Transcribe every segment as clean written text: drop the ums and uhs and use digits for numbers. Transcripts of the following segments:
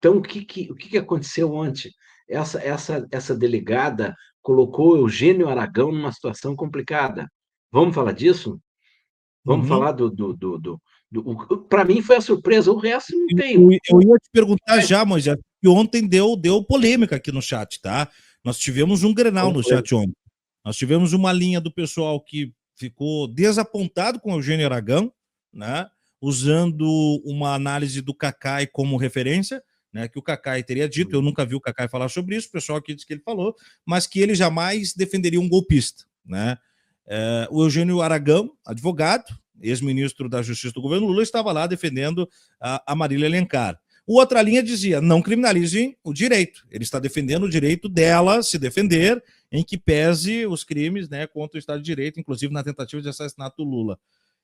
Então, o que aconteceu ontem? Essa delegada colocou Eugênio Aragão numa situação complicada. Vamos falar disso? Vamos Uhum. falar para mim foi a surpresa, o resto não tem. Eu ia te perguntar já, Moisés, que ontem deu polêmica aqui no chat, tá? Nós tivemos um Grenal Como no foi? chat ontem. Nós tivemos uma linha do pessoal que ficou desapontado com o Eugênio Aragão, né? Usando uma análise do Cacai como referência, né? Que o Cacai teria dito, eu nunca vi o Cacai falar sobre isso, o pessoal aqui disse que ele falou, mas que ele jamais defenderia um golpista, né? O Eugênio Aragão, advogado, ex-ministro da Justiça do governo Lula, estava lá defendendo a Marília Alencar. O outra linha dizia, não criminalizem o direito. Ele está defendendo o direito dela se defender, em que pese os crimes, né, contra o Estado de Direito, inclusive na tentativa de assassinato do Lula.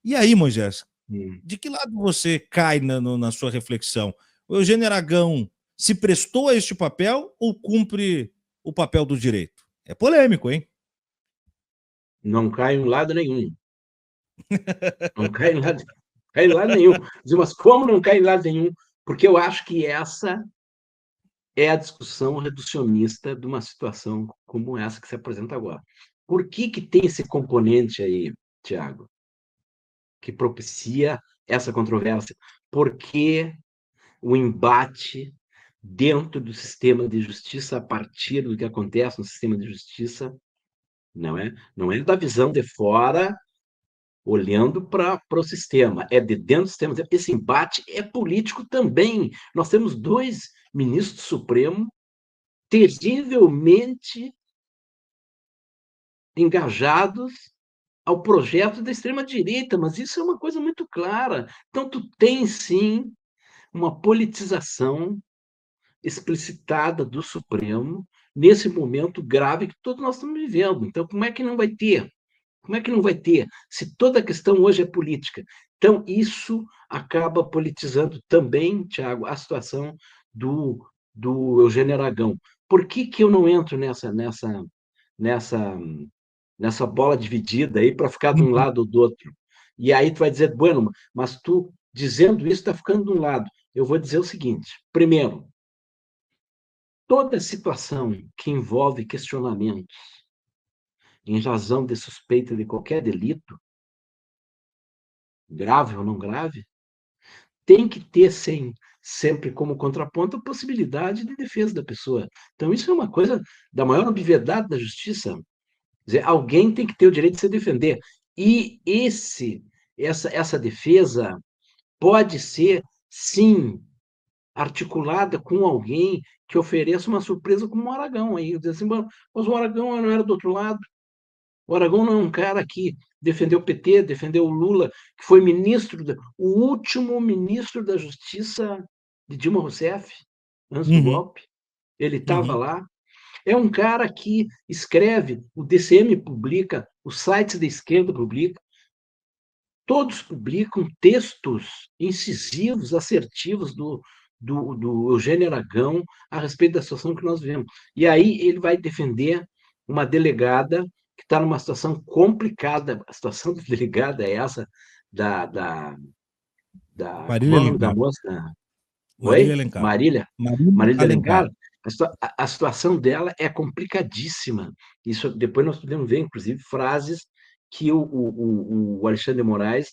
E aí, Moisés, Hum. de que lado você cai na sua reflexão? O Eugênio Aragão se prestou a este papel ou cumpre o papel do direito? É polêmico, hein? Não cai em lado nenhum. Não cai em lado, cai em lado nenhum. Mas como não cai em lado nenhum? Porque eu acho que essa é a discussão reducionista de uma situação como essa que se apresenta agora. Por que tem esse componente aí, Tiago, que propicia essa controvérsia? Porque o embate dentro do sistema de justiça, a partir do que acontece no sistema de justiça, não é da visão de fora, olhando para o sistema, é de dentro do sistema. Esse embate é político também. Nós temos dois ministros do Supremo terrivelmente engajados ao projeto da extrema-direita, mas isso é uma coisa muito clara. Então, tu tem, sim, uma politização explicitada do Supremo nesse momento grave que todos nós estamos vivendo. Então, como é que não vai ter? Como é que não vai ter? Se toda a questão hoje é política. Então, isso acaba politizando também, Tiago, a situação do Eugênio Aragão. Por que eu não entro nessa, nessa bola dividida aí para ficar de um lado ou do outro? E aí tu vai dizer, bueno, mas tu dizendo isso está ficando de um lado. Eu vou dizer o seguinte: primeiro, toda situação que envolve questionamentos em razão de suspeita de qualquer delito, grave ou não grave, tem que ter sempre como contraponto a possibilidade de defesa da pessoa. Então, isso é uma coisa da maior obviedade da justiça. Quer dizer, alguém tem que ter o direito de se defender. E essa defesa pode ser, sim, articulada com alguém que ofereça uma surpresa como o Aragão. Aí, dizer assim, mas o Aragão não era do outro lado. O Aragão não é um cara que defendeu o PT, defendeu o Lula, que foi o último ministro da Justiça de Dilma Rousseff, antes do Uhum, golpe. Ele estava uhum, lá. É um cara que escreve, o DCM publica, os sites da esquerda publicam, todos publicam textos incisivos, assertivos do Eugênio Aragão a respeito da situação que nós vivemos. E aí ele vai defender uma delegada que está numa situação complicada. A situação da delegada é essa, como Marília é o nome da Alencar. moça? Marília Oi? Alencar. Marília? Marília Marília Alencar. Alencar? A situação dela é complicadíssima. Isso depois nós podemos ver, inclusive, frases que o Alexandre de Moraes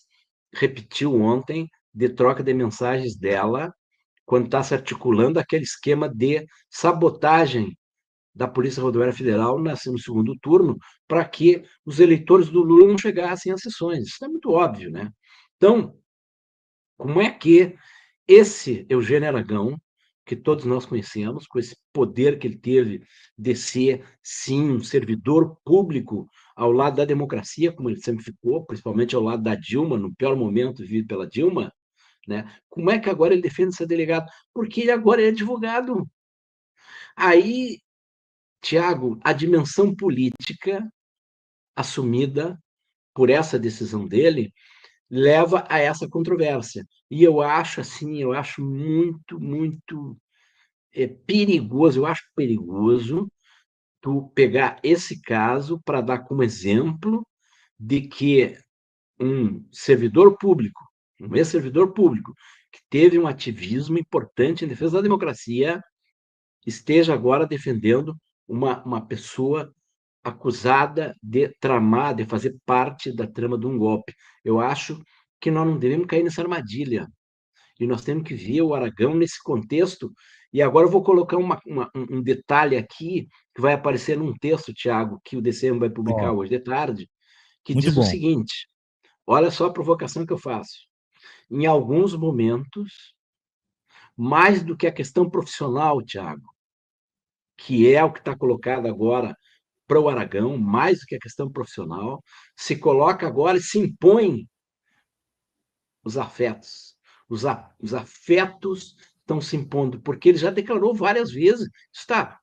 repetiu ontem de troca de mensagens dela quando está se articulando aquele esquema de sabotagem da Polícia Rodoviária Federal no segundo turno para que os eleitores do Lula não chegassem às sessões. Isso é muito óbvio, né? Então, como é que esse Eugênio Aragão, que todos nós conhecemos, com esse poder que ele teve de ser, sim, um servidor público ao lado da democracia, como ele sempre ficou, principalmente ao lado da Dilma, no pior momento vivido pela Dilma, né? Como é que agora ele defende esse delegado? Porque ele agora é advogado. Aí, Tiago, a dimensão política assumida por essa decisão dele leva a essa controvérsia. E eu acho assim, eu acho muito perigoso, eu acho perigoso tu pegar esse caso para dar como exemplo de que um servidor público um ex-servidor público, que teve um ativismo importante em defesa da democracia, esteja agora defendendo uma pessoa acusada de tramar, de fazer parte da trama de um golpe. Eu acho que nós não devemos cair nessa armadilha. E nós temos que ver o Aragão nesse contexto. E agora eu vou colocar um detalhe aqui, que vai aparecer num texto, Tiago, que o DCM vai publicar Ó, hoje de tarde, que muito diz o bom. seguinte: olha só a provocação que eu faço. Em alguns momentos, mais do que a questão profissional, Tiago, que é o que está colocado agora para o Aragão, mais do que a questão profissional, se coloca agora e se impõe os afetos. Os afetos estão se impondo, porque ele já declarou várias vezes.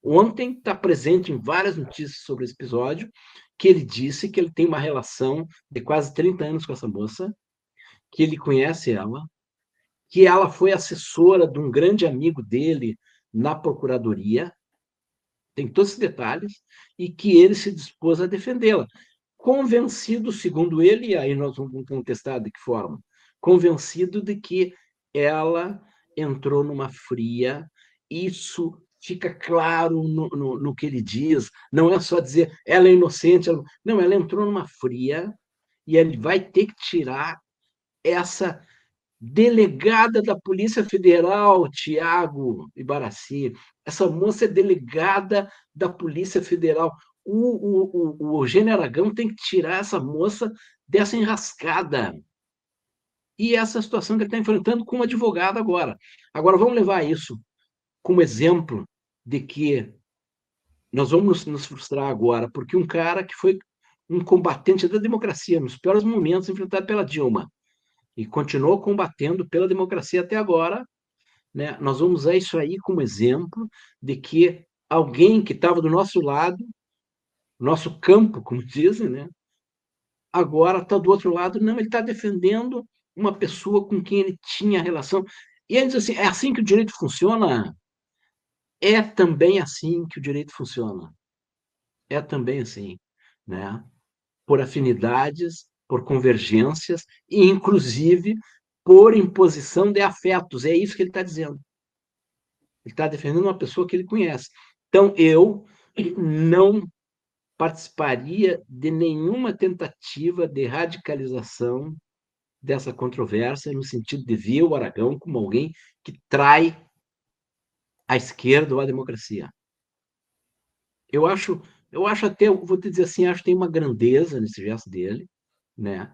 Ontem está presente em várias notícias sobre esse episódio, que ele disse que ele tem uma relação de quase 30 anos com essa moça, que ele conhece ela, que ela foi assessora de um grande amigo dele na procuradoria, tem todos esses detalhes, e que ele se dispôs a defendê-la. Convencido, segundo ele, e aí nós vamos contestar de que forma, convencido de que ela entrou numa fria, isso fica claro no que ele diz, não é só dizer ela é inocente, não, ela entrou numa fria e ele vai ter que tirar essa delegada da Polícia Federal, Tiago Ibaraci. Essa moça é delegada da Polícia Federal. O Gênero Aragão tem que tirar essa moça dessa enrascada. E essa situação que ele está enfrentando com um advogado agora. Agora, vamos levar isso como exemplo de que nós vamos nos frustrar agora, porque um cara que foi um combatente da democracia nos piores momentos enfrentado pela Dilma, e continuou combatendo pela democracia até agora, né? Nós vamos usar isso aí como exemplo de que alguém que estava do nosso lado, nosso campo, como dizem, né? Agora está do outro lado, não, ele está defendendo uma pessoa com quem ele tinha relação. E ele diz assim: é assim que o direito funciona? É também assim que o direito funciona. É também assim, né? Por afinidades, por convergências e, inclusive, por imposição de afetos. É isso que ele está dizendo. Ele está defendendo uma pessoa que ele conhece. Então, eu não participaria de nenhuma tentativa de radicalização dessa controvérsia, no sentido de ver o Aragão como alguém que trai a esquerda ou a democracia. Eu acho, eu acho até, vou te dizer assim, acho que tem uma grandeza nesse gesto dele, né?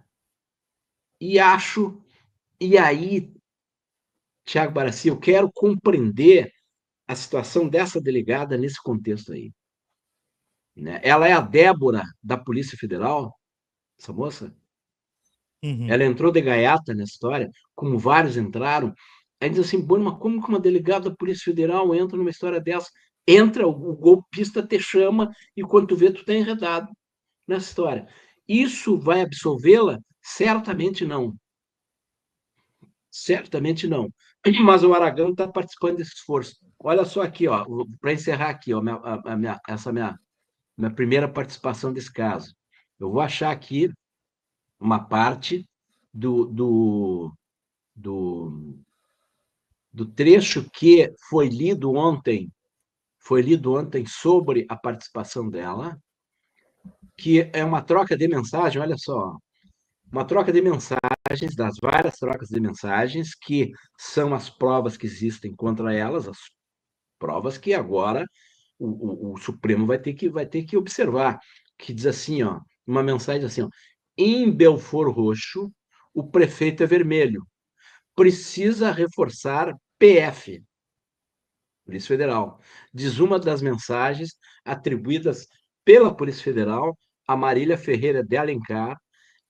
E acho, e aí, Tiago Baraci, eu quero compreender a situação dessa delegada nesse contexto aí. Né? Ela é a Débora da Polícia Federal, essa moça. Uhum. Ela entrou de gaiata na história, como vários entraram. Aí diz assim, bueno, mas como que uma delegada da Polícia Federal entra numa história dessa? Entra, o golpista te chama e quando tu vê, tu tá enredado nessa história. Isso vai absolvê-la? Certamente não. Certamente não. Mas o Aragão está participando desse esforço. Olha só aqui, ó, para encerrar aqui, ó, essa minha primeira participação desse caso. Eu vou achar aqui uma parte do, do, do, do trecho que foi lido ontem sobre a participação dela, que é uma troca de mensagem, olha só, uma troca de mensagens, das várias trocas de mensagens, que são as provas que existem contra elas, as provas que agora o Supremo vai ter que observar, que diz assim, ó, uma mensagem assim, ó, em Belford Roxo, o prefeito é vermelho, precisa reforçar PF, Polícia Federal. Diz uma das mensagens atribuídas pela Polícia Federal a Marília Ferreira de Alencar,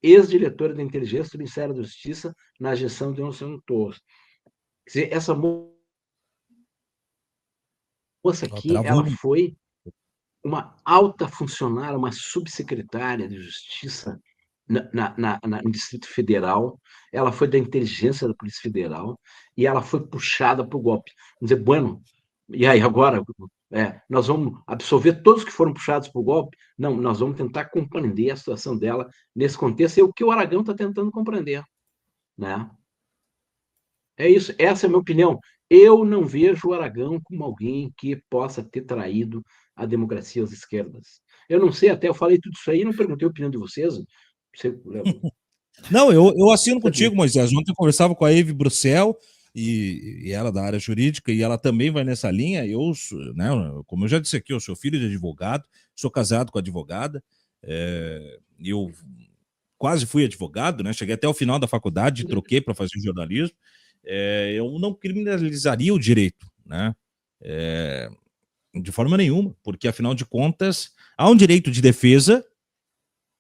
ex-diretora de inteligência do Ministério da Justiça na gestão de Nelson Torres. Quer dizer, essa moça Ó, aqui, travou. ela foi uma alta funcionária, uma subsecretária de Justiça no Distrito Federal, ela foi da inteligência da Polícia Federal e ela foi puxada para o golpe. Vamos dizer, bueno, e aí agora nós vamos absolver todos que foram puxados para o golpe? Não, nós vamos tentar compreender a situação dela nesse contexto, é o que o Aragão está tentando compreender. Né? É isso, essa é a minha opinião. Eu não vejo o Aragão como alguém que possa ter traído a democracia às esquerdas. Eu não sei, até eu falei tudo isso aí, não perguntei a opinião de vocês. Você, Não, eu assino saber. contigo, Moisés. Ontem eu conversava com a Eve Bruxel, e ela da área jurídica, e ela também vai nessa linha. Né, como eu já disse aqui, eu sou filho de advogado, sou casado com advogada, eu quase fui advogado, né? Cheguei até o final da faculdade, troquei para fazer jornalismo. Eu não criminalizaria o direito, né? De forma nenhuma, porque afinal de contas há um direito de defesa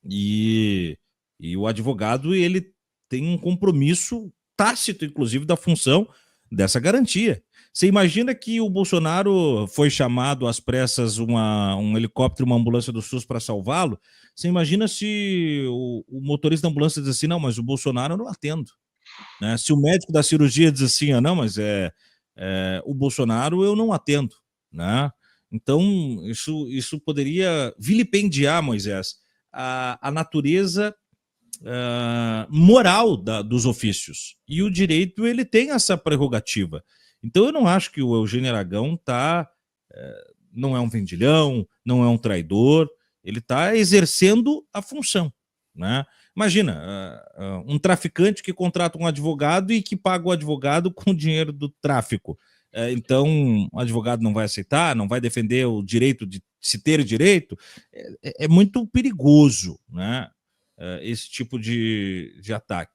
e, e o advogado ele tem um compromisso tácito, inclusive, da função dessa garantia. Você imagina que o Bolsonaro foi chamado às pressas um helicóptero, uma ambulância do SUS para salvá-lo? Você imagina se o motorista da ambulância diz assim, não, mas o Bolsonaro eu não atendo. Né? Se o médico da cirurgia diz assim, não, mas o Bolsonaro eu não atendo. Né? Então, isso poderia vilipendiar, Moisés, a natureza moral dos ofícios. E o direito ele tem essa prerrogativa. Então, eu não acho que o Eugênio Aragão não é um vendilhão, não é um traidor, ele está exercendo a função. Né? Imagina, um traficante que contrata um advogado e que paga o advogado com o dinheiro do tráfico. Então, o advogado não vai aceitar, não vai defender o direito de se ter direito. É muito perigoso, né? Esse tipo de ataque.